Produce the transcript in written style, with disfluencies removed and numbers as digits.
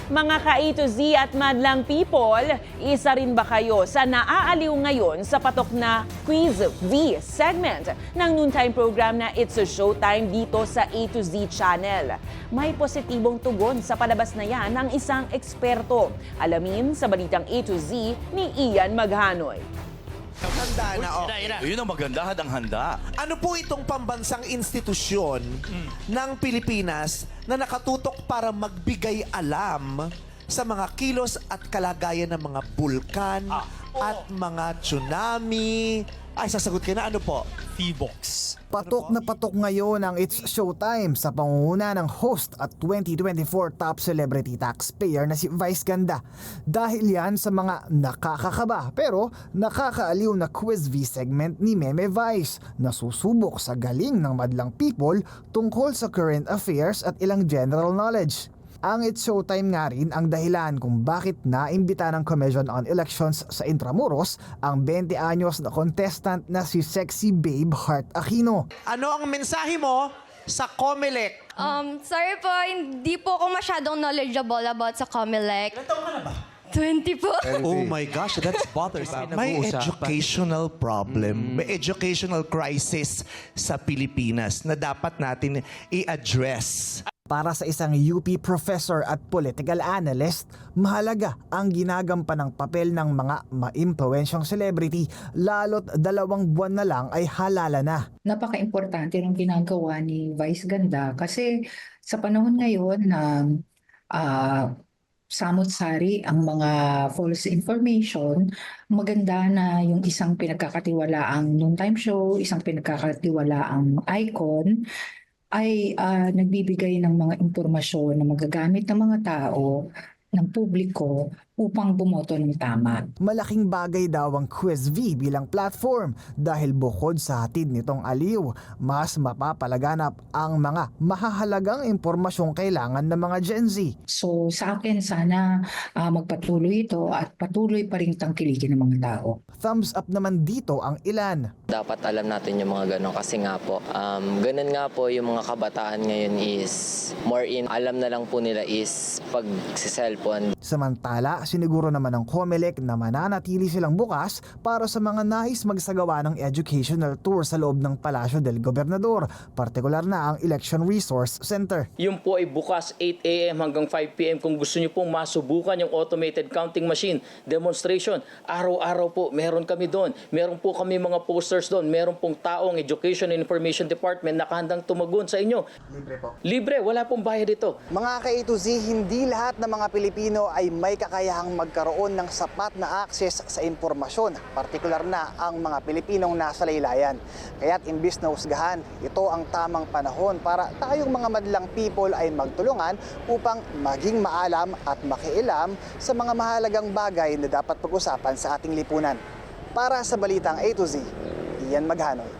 Mga ka-A to Z at madlang people, isa rin ba kayo sa naaaliw ngayon sa patok na Quiz V segment ng noontime program na It's a Showtime dito sa A to Z channel? May positibong tugon sa palabas na yan ng isang eksperto. Alamin sa balitang A to Z ni Ian Maghanoy. Handa na, Yun ang maganda, ang handa. Ano po itong pambansang institusyon ng Pilipinas na nakatutok para magbigay alam sa mga kilos at kalagayan ng mga bulkan at mga tsunami? Ay, sasagot kayo na ano po? T-Box. Patok na patok ngayon ang It's Showtime sa pangunguna ng host at 2024 top celebrity taxpayer na si Vice Ganda. Dahil yan sa mga nakakakaba pero nakakaaliw na Quiz V segment ni Meme Vice na susubok sa galing ng madlang people tungkol sa current affairs at ilang general knowledge. Ang It's Showtime nga rin ang dahilan kung bakit naimbita ng Commission on Elections sa Intramuros ang 20 anyos na contestant na si Sexy Babe Heart Aquino. Ano ang mensahe mo sa COMELEC? Sorry po, hindi po ako masyadong knowledgeable about sa Comelec. Ilan taon ka na ba? 20 po. Oh my gosh, that's bothersome. May educational problem, may educational crisis sa Pilipinas na dapat natin i-address. Para sa isang UP professor at political analyst, mahalaga ang ginagampan ng papel ng mga maimpluwensyang celebrity lalo't 2 buwan na lang ay halala na. Napaka-importante ng ginagawa ni Vice Ganda kasi sa panahon ngayon na samot-sari ang mga false information, maganda na yung isang pinagkakatiwalaang noontime show, isang pinagkakatiwalaang icon, ay nagbibigay ng mga impormasyon na magagamit ng mga tao, ng publiko, upang bumoto ng tama. Malaking bagay daw ang Quiz V bilang platform dahil bukod sa hatid nitong aliw, mas mapapalaganap ang mga mahahalagang impormasyong kailangan ng mga Gen Z. So sa akin sana magpatuloy ito at patuloy pa rin tangkilikin ng mga tao. Thumbs up naman dito ang ilan. Dapat alam natin yung mga ganon kasi nga po, ganun nga po yung mga kabataan ngayon is more in, alam na lang po nila is pag-cellphone. Samantala, siniguro naman ng COMELEC na mananatili silang bukas para sa mga nais magsagawa ng educational tour sa loob ng Palasyo del Gobernador, partikular na ang Election Resource Center. Yun po ay bukas 8 a.m. hanggang 5 p.m. Kung gusto niyo pong masubukan yung automated counting machine demonstration, araw-araw po meron kami doon. Meron po kami mga posters doon. Meron pong taong Education and Information Department nakahandang tumagon sa inyo. Libre po. Libre, wala pong bayad ito. Mga ka-A to Z, hindi lahat ng mga Pilipino ay may kakayahang magkaroon ng sapat na access sa impormasyon, partikular na ang mga Pilipinong nasa laylayan. Kaya't imbis na husgahan, ito ang tamang panahon para tayong mga madlang people ay magtulungan upang maging maalam at makialam sa mga mahalagang bagay na dapat pag-usapan sa ating lipunan. Para sa Balitang A to Z, Ian Maghanoy.